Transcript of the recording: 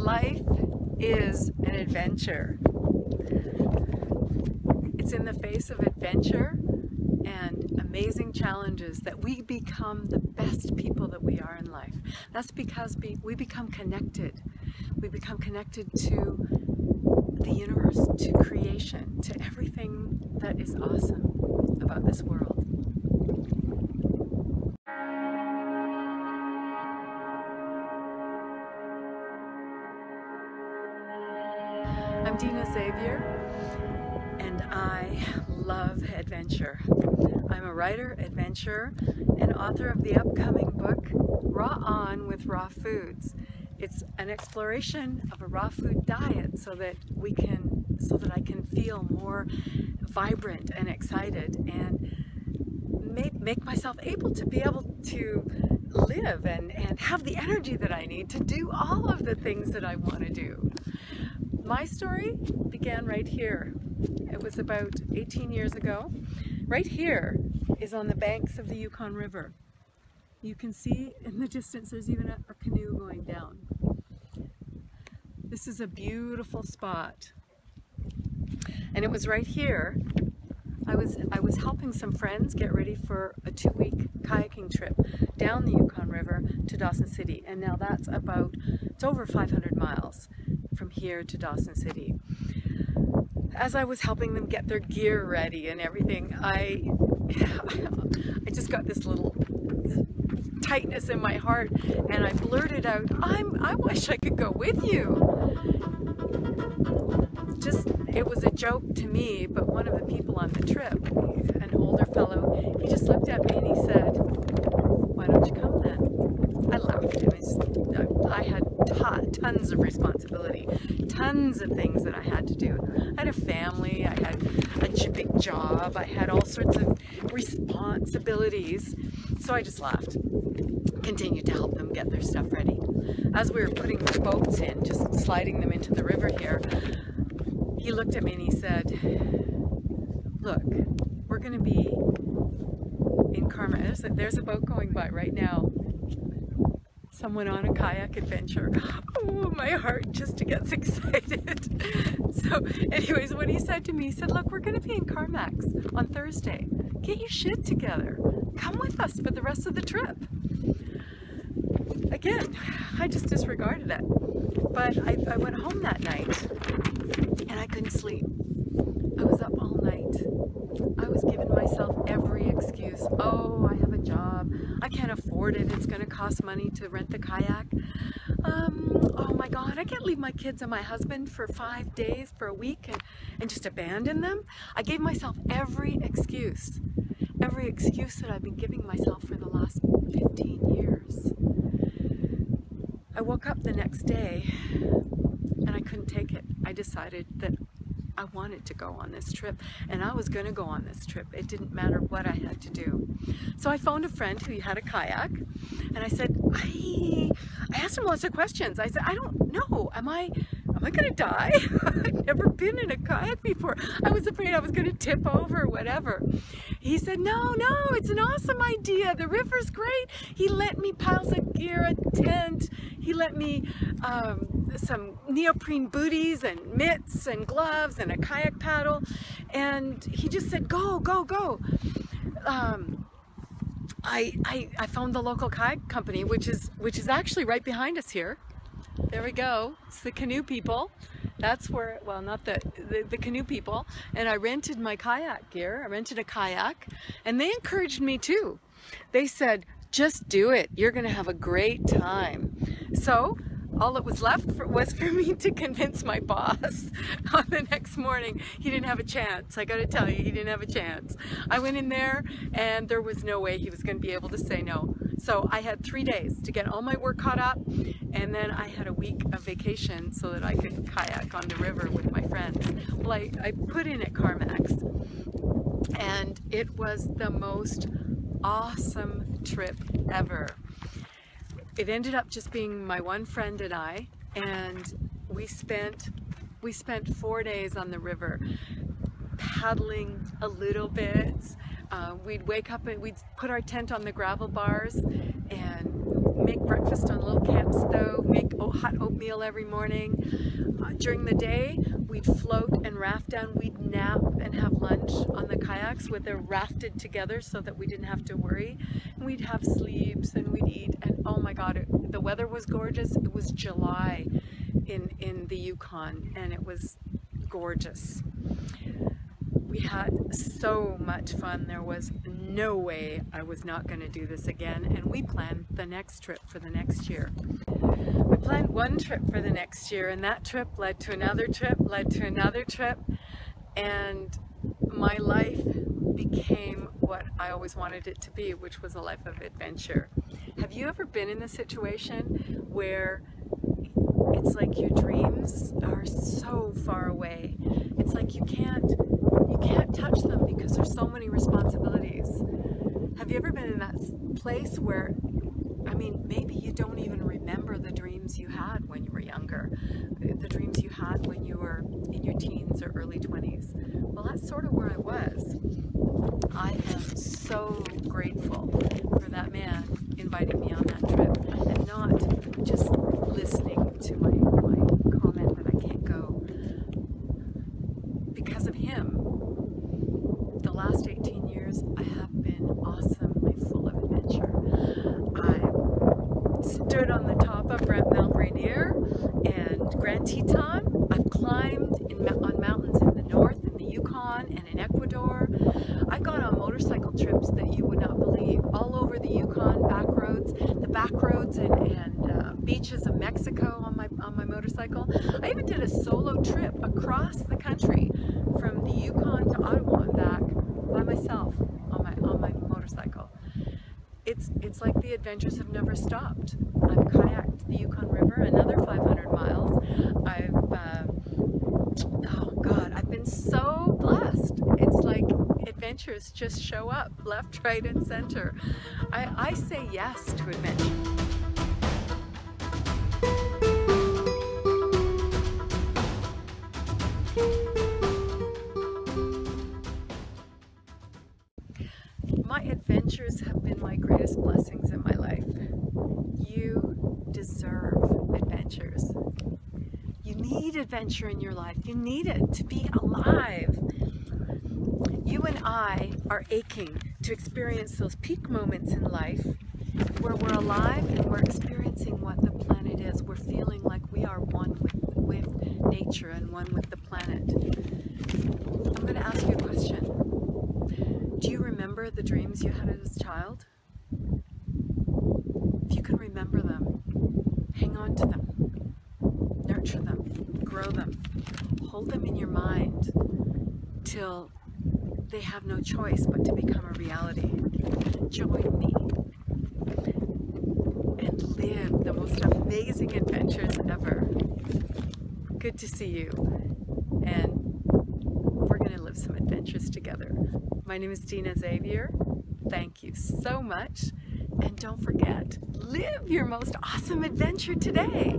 Life is an adventure. It's in the face of adventure and amazing challenges that we become the best people that we are in life. That's because we become connected. We become connected to the universe, to creation, to everything that is awesome about this world. I'm Dena Zavier, and I love adventure. I'm a writer, adventurer, and author of the upcoming book, Raw On with Raw Foods. It's an exploration of a raw food diet so that I can feel more vibrant and excited and make myself able to live and have the energy that I need to do all of the things that I want to do. My story began right here. It was about 18 years ago. Right here is on the banks of the Yukon River. You can see in the distance there's even a canoe going down. This is a beautiful spot. And it was right here. I was helping some friends get ready for a 2-week kayaking trip down the Yukon River to Dawson City. And now it's over 500 miles from here to Dawson City. As I was helping them get their gear ready and everything, I just got this little tightness in my heart, and I blurted out, I wish I could go with you. It was a joke to me, but one of the people on the trip, an older fellow, he just looked at me and he said, "Why don't you come then?" I laughed, and I had tons of responsibility, tons of things that I had to do. I had a family, I had a big job, I had all sorts of responsibilities, so I just laughed. Continued to help them get their stuff ready. As we were putting the boats in, just sliding them into the river here, he looked at me and he said, "Look, we're going to be in Karma." There's a boat going by right now. Someone on a kayak adventure. Oh, my heart just gets excited. So anyways, what he said to me, he said, "Look, we're going to be in Carmax on Thursday. Get your shit together. Come with us for the rest of the trip." Again, I just disregarded it. But I went home that night and I couldn't sleep. I was up all night. I was giving myself every excuse. Oh, I have a job. I can't afford it. It's going to cost money to rent the kayak. Oh my God, I can't leave my kids and my husband for 5 days, for a week, and just abandon them. I gave myself every excuse that I've been giving myself for the last 15 years. I woke up the next day and I couldn't take it. I decided that I wanted to go on this trip, and I was going to go on this trip. It didn't matter what I had to do. So I phoned a friend who had a kayak, and I said, I asked him lots of questions. I said, I don't know, am I going to die? I've never been in a kayak before. I was afraid I was going to tip over or whatever. He said, no, it's an awesome idea. The river's great. He lent me piles of gear, a tent. He lent me some neoprene booties and mitts and gloves and a kayak paddle. And he just said, go. I found the local kayak company, which is actually right behind us here. There we go. It's the canoe people. That's where, well, not the canoe people. And I rented my kayak gear. I rented a kayak, and they encouraged me too. They said, just do it. You're going to have a great time. So all that was left was for me to convince my boss on the next morning. He didn't have a chance. I got to tell you, he didn't have a chance. I went in there and there was no way he was going to be able to say no. So I had 3 days to get all my work caught up, and then I had a week of vacation so that I could kayak on the river with my friends. Well, I put in at Carmax, and it was the most awesome trip ever. It ended up just being my one friend and I, and we spent 4 days on the river, paddling a little bit. We'd wake up and we'd put our tent on the gravel bars and make breakfast on a little camp stove, make hot oatmeal every morning. During the day, we'd float and raft down. We'd nap and have lunch on the kayaks where they're rafted together so that we didn't have to worry. And we'd have sleeps and we'd eat. And oh my God, the weather was gorgeous. It was July in the Yukon, and it was gorgeous. We had so much fun. There was no way I was not going to do this again, and we planned the next trip for the next year. We planned one trip for the next year, and that trip led to another trip, led to another trip, and my life became what I always wanted it to be, which was a life of adventure. Have you ever been in a situation where it's like your dreams are so far away? It's like you can't touch them because there's so many responsibilities. Have you ever been in that place where, I mean, maybe you don't even remember the dreams you had when you were younger, the dreams you had when you were in your teens or early 20s? Well, that's sort of where I was. I am so grateful for that man inviting me on that trip and not just listening to my comment that I can't go. Because of him, the last 18 years I have been awesomely full of adventure. I stood on the top of Mount Rainier and Grand Teton. I've climbed on mountains in the north, in the Yukon, and in Ecuador. I've gone on motorcycle trips that you would not believe, all over the Yukon, back roads and beaches of Mexico on my motorcycle. I even did a solo trip across the country from the Yukon to Ottawa and back by myself on my motorcycle. It's like the adventures have never stopped. I've kayaked the Yukon River another 500 miles. Oh God, I've been so blessed. It's like adventures just show up left, right, and center. I say yes to adventure. My adventures have been my greatest blessings in my life. You deserve adventures. You need adventure in your life. You need it to be alive. You and I are aching to experience those peak moments in life where we're alive and we're experiencing what the planet is. We're feeling like we are one with nature and one with the planet. I'm going to ask you a question. Do you remember the dreams you had as a child? If you can remember them, hang on to them, nurture them, grow them, hold them in your mind till they have no choice but to become a reality. Join me and live the most amazing adventures ever. Good to see you, and we're going to live some adventures together. My name is Dena Zavier. Thank you so much, and don't forget, live your most awesome adventure today.